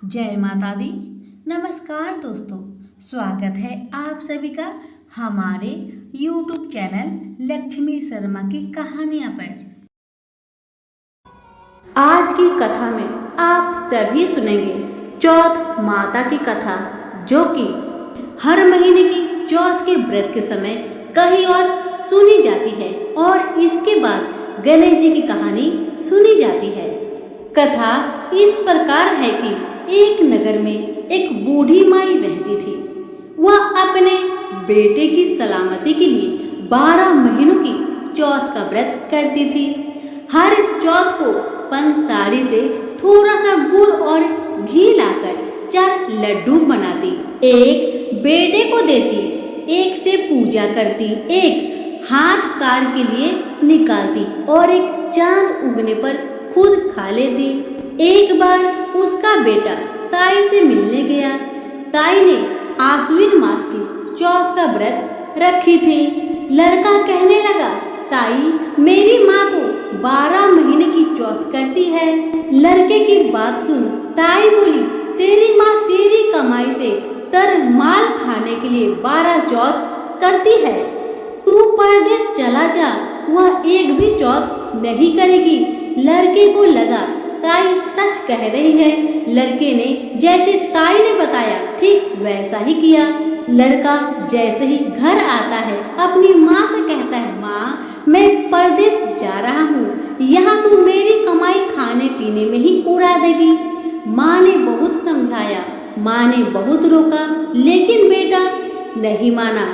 जय माता दी। नमस्कार दोस्तों, स्वागत है आप सभी का हमारे YouTube चैनल लक्ष्मी शर्मा की कहानियाँ पर। आज की कथा में आप सभी सुनेंगे चौथ माता की कथा, जो कि हर महीने की चौथ के व्रत के समय कहीं और सुनी जाती है और इसके बाद गणेश जी की कहानी सुनी जाती है। कथा इस प्रकार है कि एक नगर में एक बूढ़ी माई रहती थी। वह अपने बेटे की सलामती के लिए 12 महीनों की चौथ का व्रत करती थी। हर चौथ को पंसारी से थोड़ा सा गुड़ और घी लाकर 4 लड्डू बनाती, एक बेटे को देती, एक से पूजा करती, एक हाथ कार के लिए निकालती और एक चांद उगने पर खुद खा लेती। एक बार उसका बेटा ताई से मिलने गया। ताई ने आश्विन मास की चौथ का व्रत रखी थी। लड़का कहने लगा, ताई मेरी माँ तो 12 महीने की चौथ करती है। लड़के की बात सुन ताई बोली, तेरी माँ तेरी कमाई से तर माल खाने के लिए 12 चौथ करती है। तू परदेश चला जा, वह एक भी चौथ नहीं करेगी। लड़के को लगा ताई सच कह रही है। लड़के ने जैसे ताई ने बताया ठीक वैसा ही किया। लड़का जैसे ही घर आता है अपनी माँ से कहता है, माँ मैं परदेश जा रहा हूँ, यहाँ तू मेरी कमाई खाने पीने में ही उड़ा देगी। माँ ने बहुत समझाया, माँ ने बहुत रोका, लेकिन बेटा नहीं माना।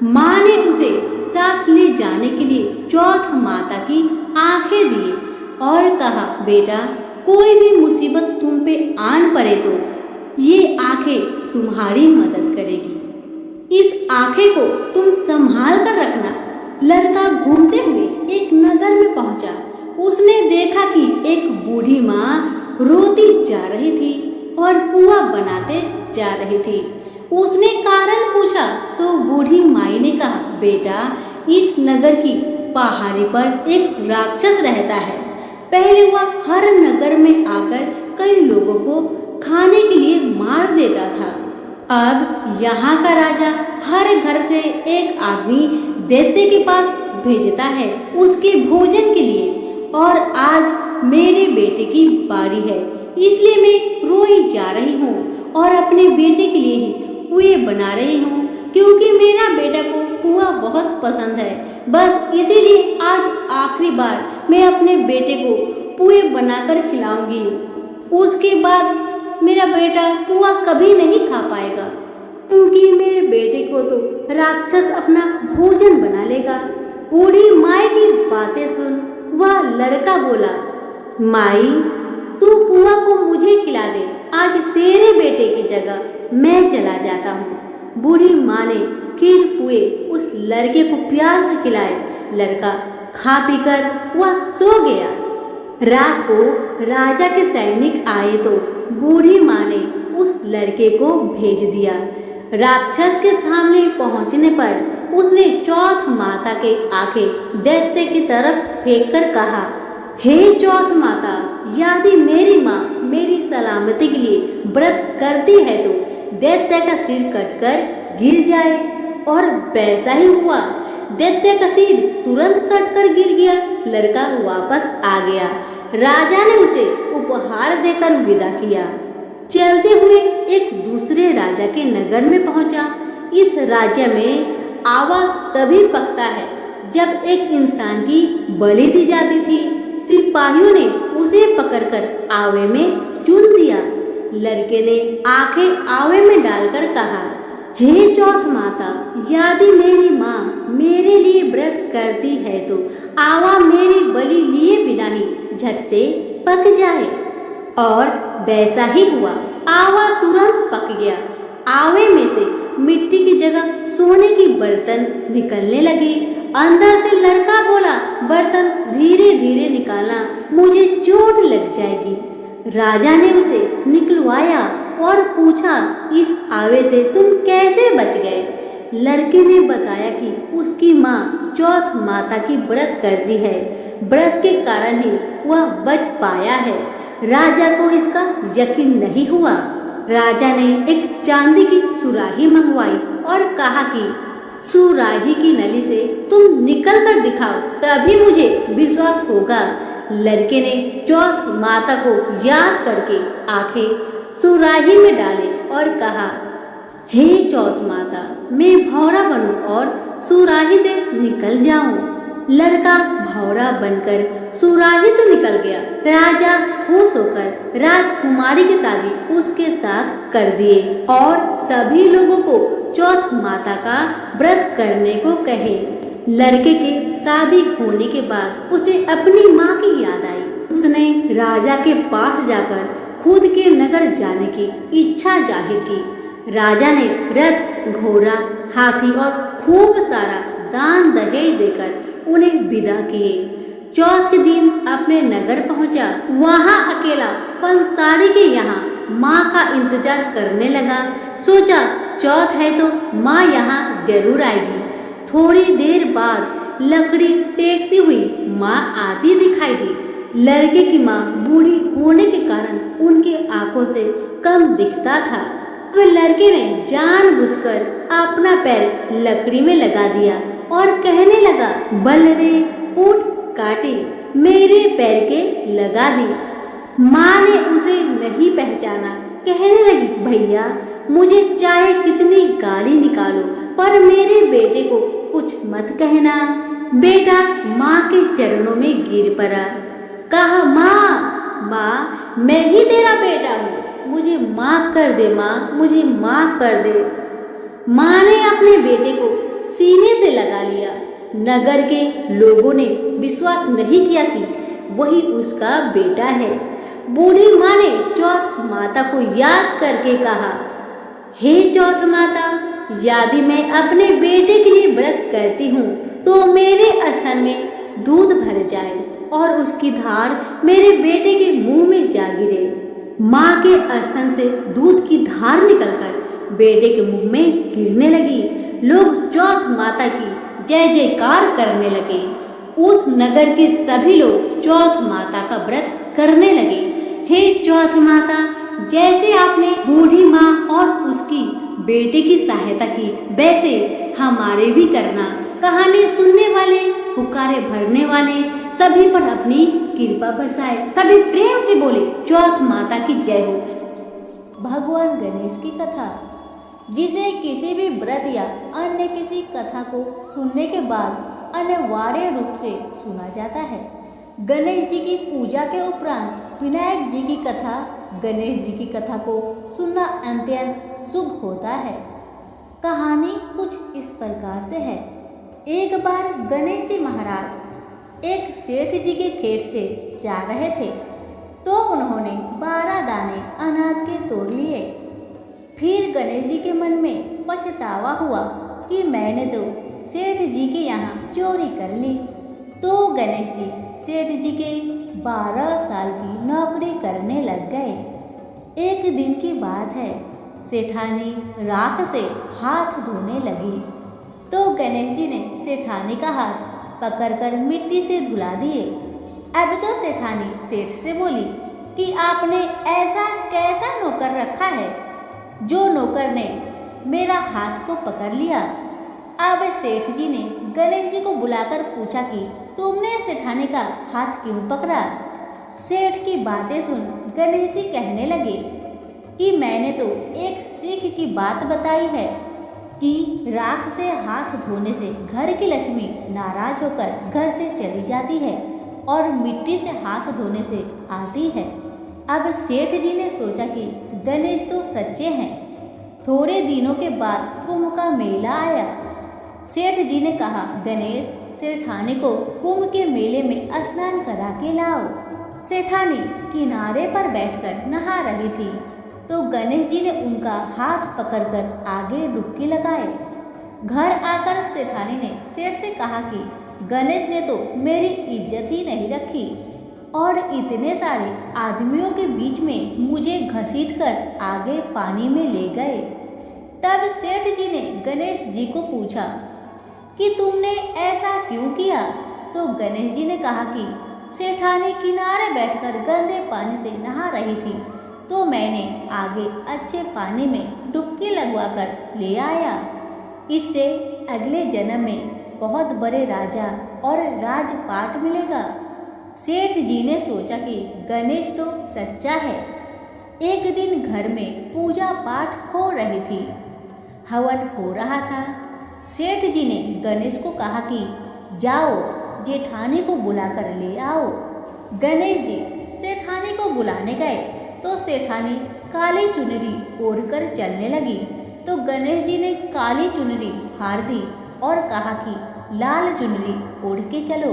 माँ ने उसे साथ ले जाने के लिए चौथ माता की आंखें दिए और कहा, बेटा कोई भी मुसीबत तुम पे आन पड़े तो ये आंखें तुम्हारी मदद करेगी। इस आंखें को तुम संभाल कर रखना। लड़का घूमते हुए एक नगर में पहुंचा। उसने देखा कि एक बूढ़ी माँ रोती जा रही थी और पुआ बनाते जा रही थी। उसने कारण पूछा तो बूढ़ी माई ने कहा, बेटा इस नगर की पहाड़ी पर एक राक्षस रहता है। पहले वह हर नगर में आकर कई लोगों को खाने के लिए मार देता था। अब यहाँ का राजा हर घर से एक आदमी दैत्य के पास भेजता है उसके भोजन के लिए, और आज मेरे बेटे की बारी है, इसलिए मैं रोई जा रही हूँ और अपने बेटे के लिए ही पुए बना रही हूँ, क्योंकि मेरा बेटा को पुआ बहुत पसंद है। बस इसीलिए आज आखिरी बार मैं अपने बेटे को पुए बनाकर खिलाऊंगी। उसके बाद मेरा बेटा पुआ कभी नहीं खा पाएगा, क्योंकि मेरे बेटे को तो राक्षस अपना भोजन बना लेगा। बूढ़ी माई की बातें सुन वह लड़का बोला, माई तू पुआ को मुझे खिला दे, आज तेरे बेटे की जगह मैं चला जाता हूँ। बूढ़ी माँ ने खीर पुए उस लड़के को प्यार से खिलाए। लड़का खा पीकर वह सो गया। रात को राजा के सैनिक आए तो बूढ़ी माँ ने उस लड़के को भेज दिया। राक्षस के सामने पहुंचने पर उसने चौथ माता के आंखें दैत्य की तरफ फेंक कर कहा, हे चौथ माता, यदि मेरी माँ मेरी सलामती के लिए व्रत करती है तो दैत्य का सिर कटकर गिर जाए। और वैसा ही हुआ। दैत्य का सिर तुरंत कटकर गिर गया। लड़का वापस आ गया। राजा ने उसे उपहार देकर विदा किया। चलते हुए एक दूसरे राजा के नगर में पहुंचा। इस राज्य में आवा तभी पकता है जब एक इंसान की बलि दी जाती थी। सिपाहियों ने उसे पकड़कर आवे में चुन दिया। लड़के ने आंखें आवे में डालकर कहा, हे चौथ माता, यदि मेरी माँ मेरे लिए व्रत करती है तो आवा मेरी बलि लिए बिना ही झट से पक जाए। और वैसा ही हुआ। आवा तुरंत पक गया। आवे में से मिट्टी की जगह सोने की बर्तन निकलने लगी। अंदर से लड़का बोला, बर्तन धीरे धीरे निकालना, मुझे चोट लग जाएगी। राजा ने उसे निकलवाया और पूछा, इस आवे से तुम कैसे बच गए? लड़के ने बताया कि उसकी माँ चौथ माता की व्रत करती है, व्रत के कारण ही वह बच पाया है। राजा को इसका यकीन नहीं हुआ। राजा ने एक चांदी की सुराही मंगवाई और कहा कि सुराही की नली से तुम निकल कर दिखाओ, तभी मुझे विश्वास होगा। लड़के ने चौथ माता को याद करके आंखें सुराही में डाले और कहा, हे चौथ माता, मैं भौरा बनूं और सुराही से निकल जाऊं। लड़का भौरा बनकर सुराही से निकल गया। राजा खुश होकर राजकुमारी की शादी उसके साथ कर दिए और सभी लोगों को चौथ माता का व्रत करने को कहे। लड़के के शादी होने के बाद उसे अपनी माँ की याद आई। उसने राजा के पास जाकर खुद के नगर जाने की इच्छा जाहिर की। राजा ने रथ, घोड़ा, हाथी और खूब सारा दान दहेज देकर उन्हें विदा किए। चौथ के दिन अपने नगर पहुंचा। वहां अकेला पंसारी के यहाँ माँ का इंतजार करने लगा। सोचा चौथ है तो माँ यहाँ जरूर आएगी। थोड़ी देर बाद लकड़ी टेकती हुई माँ आती दिखाई दी। लड़के की माँ बूढ़ी होने के कारण उनके आंखों से कम दिखता था। अब लड़के ने जानबूझकर अपना पैर लकड़ी में लगा दिया और कहने लगा, बल रे पूट काटे, मेरे पैर के लगा दी। माँ ने उसे नहीं पहचाना। कहने लगी, भैया मुझे चाहे कितनी गाली निकालो पर मेरे बेटे को कुछ मत कहना। बेटा माँ के चरणों में गिर पड़ा। कहा, माँ मैं ही तेरा बेटा हूँ, मुझे माफ कर दे माँ, मुझे माफ कर दे। माँ ने अपने बेटे को सीने से लगा लिया। नगर के लोगों ने विश्वास नहीं किया कि वही उसका बेटा है। बूढ़ी माँ ने चौथ माता को याद करके कहा, हे चौथ माता, यदि मैं अपने बेटे के लिए व्रत करती हूँ तो मेरे स्तन में दूध भर जाए और उसकी धार मेरे बेटे के मुंह में जा गिरे। माँ के स्तन से दूध की धार निकलकर बेटे के मुंह में गिरने लगी। लोग चौथ माता की जय जयकार करने लगे। उस नगर के सभी लोग चौथ माता का व्रत करने लगे। हे चौथ माता, जैसे आपने बूढ़ी माँ और उसकी बेटे की सहायता की, वैसे हमारे भी करना। कहानी सुनने वाले, पुकारे भरने वाले सभी पर अपनी कृपा बरसाए। सभी प्रेम से बोले, चौथ माता की जय हो। भगवान गणेश की कथा, जिसे किसी भी व्रत या अन्य किसी कथा को सुनने के बाद अनिवार्य रूप से सुना जाता है। गणेश जी की पूजा के उपरांत विनायक जी की कथा, गणेश जी की कथा को सुनना अत्यंत शुभ होता है। कहानी कुछ इस प्रकार से है। एक बार गणेश जी महाराज एक सेठ जी के खेत से जा रहे थे तो उन्होंने 12 दाने अनाज के तोड़ लिए। फिर गणेश जी के मन में पछतावा हुआ कि मैंने तो सेठ जी के यहाँ चोरी कर ली। तो गणेश जी सेठ जी के 12 साल की नौकरी करने लग गए। एक दिन की बात है, सेठानी राख से हाथ धोने लगी तो गणेश जी ने सेठानी का हाथ पकड़कर मिट्टी से धुला दिए। अब तो सेठानी सेठ से बोली कि आपने ऐसा कैसा नौकर रखा है जो नौकर ने मेरा हाथ को पकड़ लिया। अब सेठ जी ने गणेश जी को बुलाकर पूछा कि तुमने सेठानी का हाथ क्यों पकड़ा। सेठ की बातें सुन गणेश जी कहने लगे कि मैंने तो एक सीख की बात बताई है कि राख से हाथ धोने से घर की लक्ष्मी नाराज होकर घर से चली जाती है और मिट्टी से हाथ धोने से आती है। अब सेठ जी ने सोचा कि गणेश तो सच्चे हैं। थोड़े दिनों के बाद कुंभ का मेला आया। सेठ जी ने कहा, गणेश सेठानी को कुंभ के मेले में स्नान करा के लाओ। सेठानी किनारे पर बैठकर नहा रही थी तो गणेश जी ने उनका हाथ पकड़कर आगे डुबकी लगाए। घर आकर सेठानी ने सेठ से कहा कि गणेश ने तो मेरी इज्जत ही नहीं रखी और इतने सारे आदमियों के बीच में मुझे घसीटकर आगे पानी में ले गए। तब सेठ जी ने गणेश जी को पूछा कि तुमने ऐसा क्यों किया। तो गणेश जी ने कहा कि सेठानी किनारे बैठकर गंदे पानी से नहा रही थी, तो मैंने आगे अच्छे पानी में डुबकी लगवाकर ले आया। इससे अगले जन्म में बहुत बड़े राजा और राजपाट मिलेगा। सेठ जी ने सोचा कि गणेश तो सच्चा है। एक दिन घर में पूजा पाठ हो रही थी, हवन हो रहा था। सेठ जी ने गणेश को कहा कि जाओ जेठानी को बुलाकर ले आओ। गणेश जी सेठानी को बुलाने गए तो सेठानी काली चुनरी ओढ़कर चलने लगी, तो गणेश जी ने काली चुनरी फाड़ दी और कहा कि लाल चुनरी ओढ़ के चलो।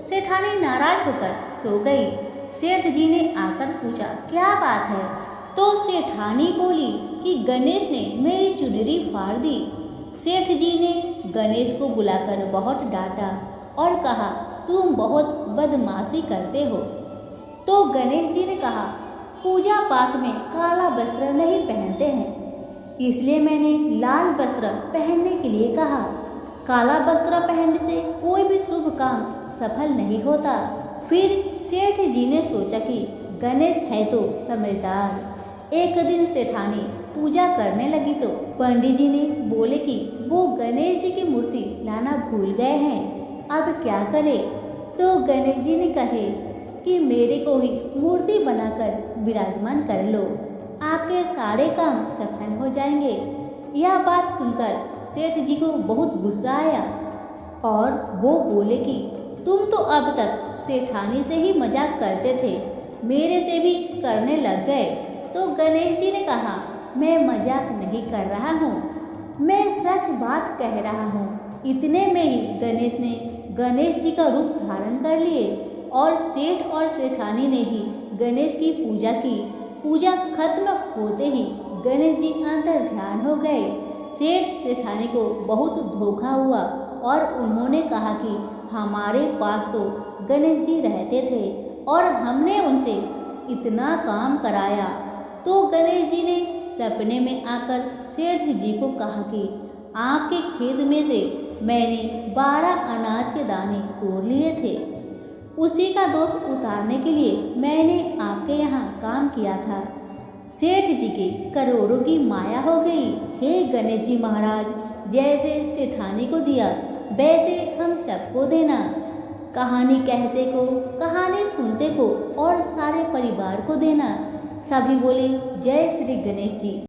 सेठानी नाराज होकर सो गई। सेठ जी ने आकर पूछा क्या बात है, तो सेठानी बोली कि गणेश ने मेरी चुनरी फाड़ दी। सेठ जी ने गणेश को बुलाकर बहुत डांटा और कहा तुम बहुत बदमाशी करते हो। तो गणेश जी ने कहा पूजा पाठ में काला वस्त्र नहीं पहनते हैं, इसलिए मैंने लाल वस्त्र पहनने के लिए कहा। काला वस्त्र पहनने से कोई भी शुभ काम सफल नहीं होता। फिर सेठ जी ने सोचा कि गणेश है तो समझदार। एक दिन सेठानी पूजा करने लगी तो पंडित जी ने बोले कि वो गणेश जी की मूर्ति लाना भूल गए हैं, अब क्या करें। तो गणेश जी ने कहे कि मेरे को ही मूर्ति बनाकर विराजमान कर लो, आपके सारे काम सफल हो जाएंगे। यह बात सुनकर सेठ जी को बहुत गुस्सा आया और वो बोले कि तुम तो अब तक सेठानी से ही मजाक करते थे, मेरे से भी करने लग गए। तो गणेश जी ने कहा मैं मजाक नहीं कर रहा हूँ, मैं सच बात कह रहा हूँ। इतने में ही गणेश ने गणेश जी का रूप धारण कर लिए और सेठ और सेठानी ने ही गणेश की पूजा की। पूजा खत्म होते ही गणेश जी अंतर ध्यान हो गए। सेठ सेठानी को बहुत धोखा हुआ और उन्होंने कहा कि हमारे पास तो गणेश जी रहते थे और हमने उनसे इतना काम कराया। तो गणेश जी ने सपने में आकर सेठ जी को कहा कि आपके खेत में से मैंने 12 अनाज के दाने तोड़ लिए थे, उसी का दोष उतारने के लिए मैंने आपके यहाँ काम किया था। सेठ जी के करोड़ों की माया हो गई। हे गणेश जी महाराज, जैसे सेठानी को दिया वैसे हम सबको देना। कहानी कहते को, कहानी सुनते को और सारे परिवार को देना। सभी बोले जय श्री गणेश जी।